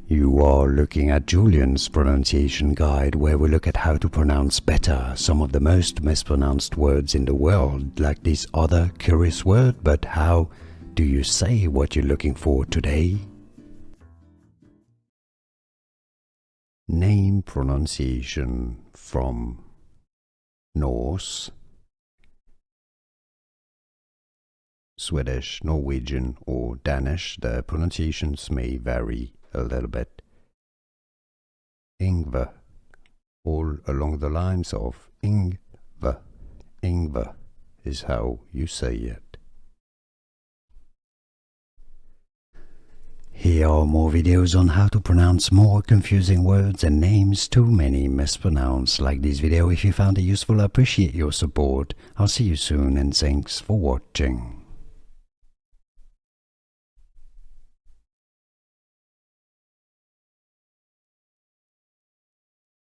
You are looking at Julian's pronunciation guide, where we look at how to pronounce better some of the most mispronounced words in the world, like this other curious word. But how do you say what you're looking for today? Name pronunciation from Norse, Swedish, Norwegian or Danish. The pronunciations may vary a little bit. Yngve, all along the lines of Yngve. Yngve is how you say it. Here are more videos on how to pronounce more confusing words and names too many mispronounced. Like this video if you found it useful. I appreciate your support. I'll see you soon and thanks for watching.